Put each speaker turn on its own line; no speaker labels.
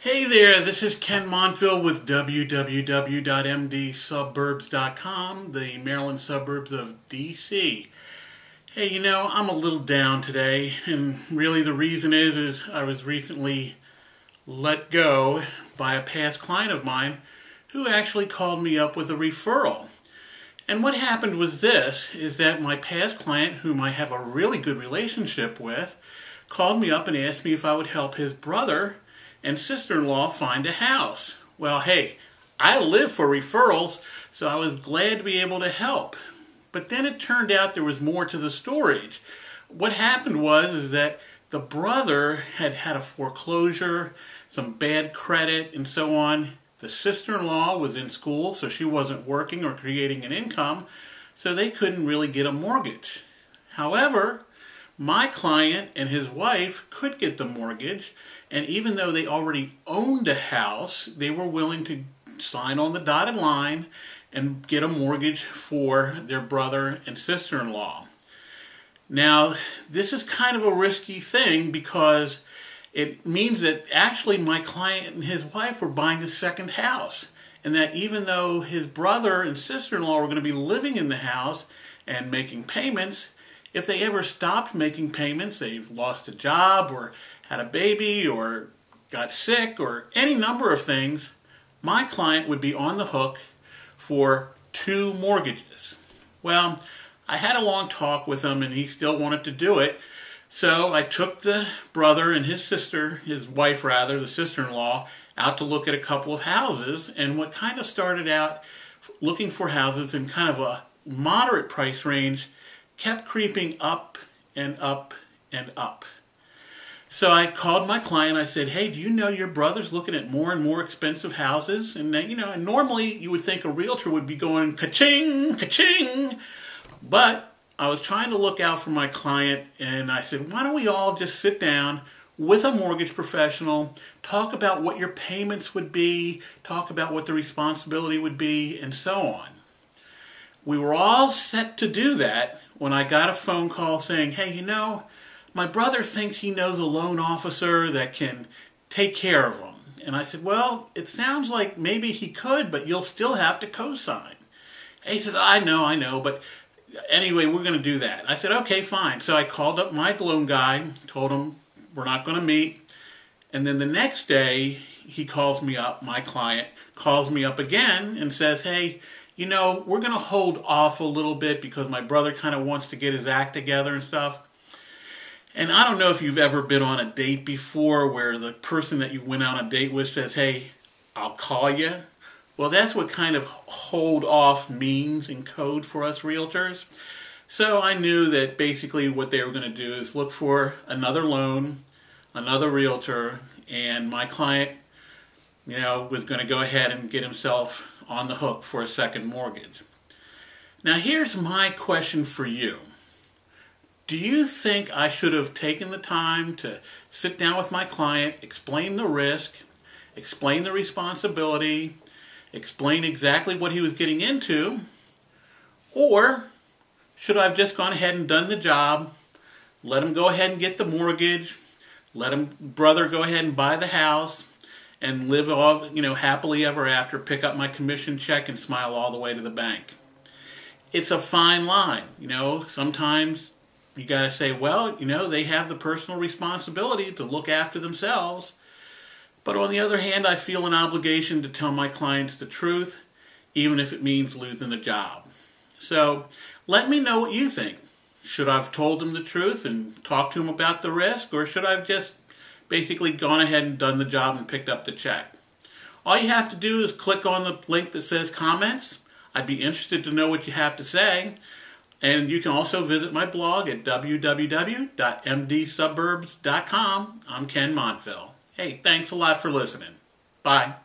Hey there, this is Ken Montville with www.mdsuburbs.com, the Maryland suburbs of DC. Hey, I'm a little down today, and really the reason is I was recently let go by a past client of mine who actually called me up with a referral. And what happened was this, is that my past client, whom I have a really good relationship with, called me up and asked me if I would help his brother and sister-in-law find a house. Well, hey, I live for referrals, so I was glad to be able to help. But then it turned out there was more to the story. What happened was that the brother had had a foreclosure, some bad credit, and so on. The sister-in-law was in school, so she wasn't working or creating an income, so they couldn't really get a mortgage. However, my client and his wife could get the mortgage, and even though they already owned a house, they were willing to sign on the dotted line and get a mortgage for their brother and sister-in-law. Now, this is kind of a risky thing because it means that actually my client and his wife were buying a second house, and that even though his brother and sister-in-law were going to be living in the house and making payments, if they ever stopped making payments, they've lost a job or had a baby or got sick or any number of things, my client would be on the hook for 2 mortgages. Well, I had a long talk with him and he still wanted to do it. So I took the brother and his sister, his wife rather, the sister-in-law, out to look at a couple of houses. And what kind of started out looking for houses in kind of a moderate price range kept creeping up and up and up. So I called my client. I said, hey, do you know your brother's looking at more and more expensive houses? And then, and normally you would think a realtor would be going ka-ching, ka-ching. But I was trying to look out for my client, and I said, why don't we all just sit down with a mortgage professional, talk about what your payments would be, talk about what the responsibility would be, and so on. We were all set to do that when I got a phone call saying, hey, my brother thinks he knows a loan officer that can take care of him. And I said, well, it sounds like maybe he could, but you'll still have to co-sign. And he said, I know, but anyway, we're going to do that. I said, okay, fine. So I called up my loan guy, told him we're not going to meet. And then the next day, he calls me up, my client calls me up again and says, hey, we're going to hold off a little bit because my brother kind of wants to get his act together and stuff. And I don't know if you've ever been on a date before where the person that you went on a date with says, hey, I'll call you. Well, that's what kind of hold off means in code for us realtors. So I knew that basically what they were going to do is look for another loan, another realtor, and my client, was going to go ahead and get himself on the hook for a second mortgage. Now here's my question for you. Do you think I should have taken the time to sit down with my client, explain the risk, explain the responsibility, explain exactly what he was getting into, or should I have just gone ahead and done the job, let him go ahead and get the mortgage, let him brother go ahead and buy the house, and live off, happily ever after, pick up my commission check and smile all the way to the bank? It's a fine line. Sometimes you got to say, well, they have the personal responsibility to look after themselves. But on the other hand, I feel an obligation to tell my clients the truth, even if it means losing the job. So let me know what you think. Should I have told them the truth and talked to them about the risk, or should I have just basically gone ahead and done the job and picked up the check? All you have to do is click on the link that says comments. I'd be interested to know what you have to say. And you can also visit my blog at www.mdsuburbs.com. I'm Ken Montville. Hey, thanks a lot for listening. Bye.